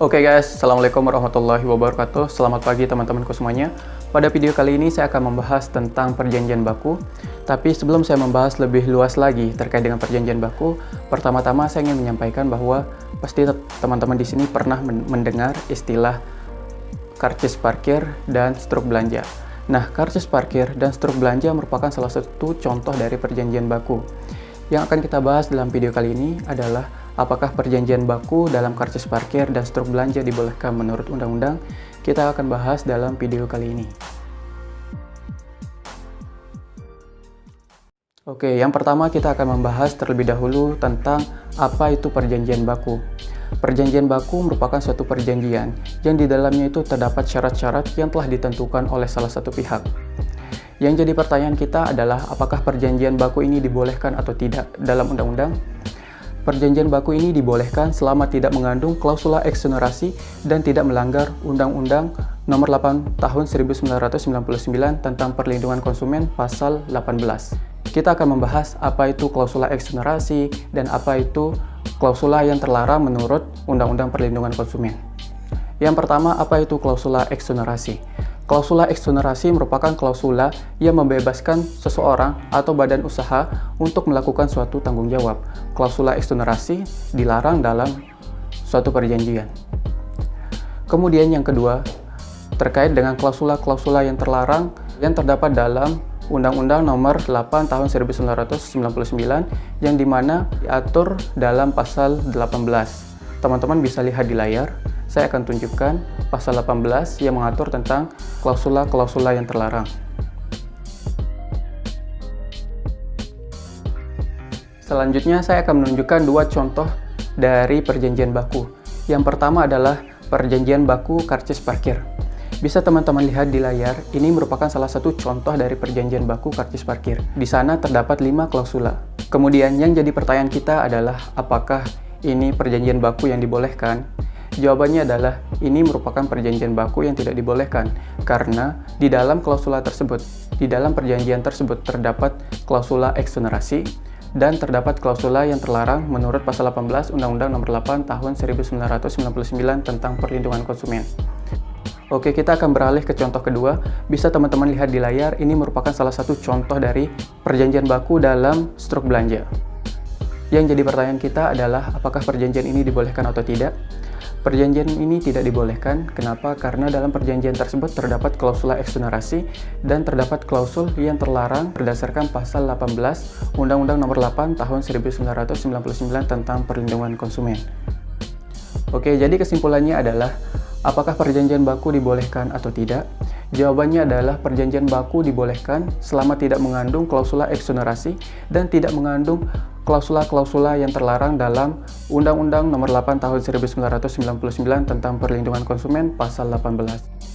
Oke guys, Assalamualaikum warahmatullahi wabarakatuh. Selamat pagi teman-temanku semuanya. Pada video kali ini saya akan membahas tentang perjanjian baku. Tapi sebelum saya membahas lebih luas lagi terkait dengan perjanjian baku, pertama-tama saya ingin menyampaikan bahwa pasti teman-teman di sini pernah mendengar istilah karcis parkir dan struk belanja. Nah, karcis parkir dan struk belanja merupakan salah satu contoh dari perjanjian baku. Yang akan kita bahas dalam video kali ini adalah apakah perjanjian baku dalam karcis parkir dan struk belanja dibolehkan menurut undang-undang. Kita akan bahas dalam video kali ini. Oke, yang pertama kita akan membahas terlebih dahulu tentang apa itu perjanjian baku. Perjanjian baku merupakan suatu perjanjian yang di dalamnya itu terdapat syarat-syarat yang telah ditentukan oleh salah satu pihak. Yang jadi pertanyaan kita adalah apakah perjanjian baku ini dibolehkan atau tidak dalam undang-undang? Perjanjian baku ini dibolehkan selama tidak mengandung klausula eksonerasi dan tidak melanggar Undang-Undang Nomor 8 Tahun 1999 tentang Perlindungan Konsumen Pasal 18. Kita akan membahas apa itu klausula eksonerasi dan apa itu klausula yang terlarang menurut Undang-Undang Perlindungan Konsumen. Yang pertama, apa itu klausula eksonerasi? Klausula eksonerasi merupakan klausula yang membebaskan seseorang atau badan usaha untuk melakukan suatu tanggung jawab. Klausula eksonerasi dilarang dalam suatu perjanjian. Kemudian yang kedua, terkait dengan klausula-klausula yang terlarang yang terdapat dalam Undang-Undang Nomor 8 Tahun 1999 yang dimana diatur dalam pasal 18. Teman-teman bisa lihat di layar. Saya akan tunjukkan pasal 18 yang mengatur tentang klausula-klausula yang terlarang. Selanjutnya saya akan menunjukkan dua contoh dari perjanjian baku. Yang pertama adalah perjanjian baku karcis parkir. Bisa teman-teman lihat di layar, ini merupakan salah satu contoh dari perjanjian baku karcis parkir. Di sana terdapat 5 klausula. Kemudian yang jadi pertanyaan kita adalah apakah ini perjanjian baku yang dibolehkan? Jawabannya adalah ini merupakan perjanjian baku yang tidak dibolehkan karena di dalam klausula tersebut, di dalam perjanjian tersebut terdapat klausula eksonerasi dan terdapat klausula yang terlarang menurut pasal 18 Undang-Undang Nomor 8 Tahun 1999 tentang Perlindungan Konsumen. Oke, kita akan beralih ke contoh kedua. Bisa teman-teman lihat di layar, ini merupakan salah satu contoh dari perjanjian baku dalam struk belanja. Yang jadi pertanyaan kita adalah apakah perjanjian ini dibolehkan atau tidak? Perjanjian ini tidak dibolehkan. Kenapa? Karena dalam perjanjian tersebut terdapat klausula eksonerasi dan terdapat klausul yang terlarang berdasarkan pasal 18 Undang-Undang Nomor 8 Tahun 1999 tentang Perlindungan Konsumen. Oke, jadi kesimpulannya adalah apakah perjanjian baku dibolehkan atau tidak? Jawabannya adalah perjanjian baku dibolehkan selama tidak mengandung klausula eksonerasi dan tidak mengandung klausula-klausula yang terlarang dalam Undang-Undang Nomor 8 Tahun 1999 tentang Perlindungan Konsumen Pasal 18.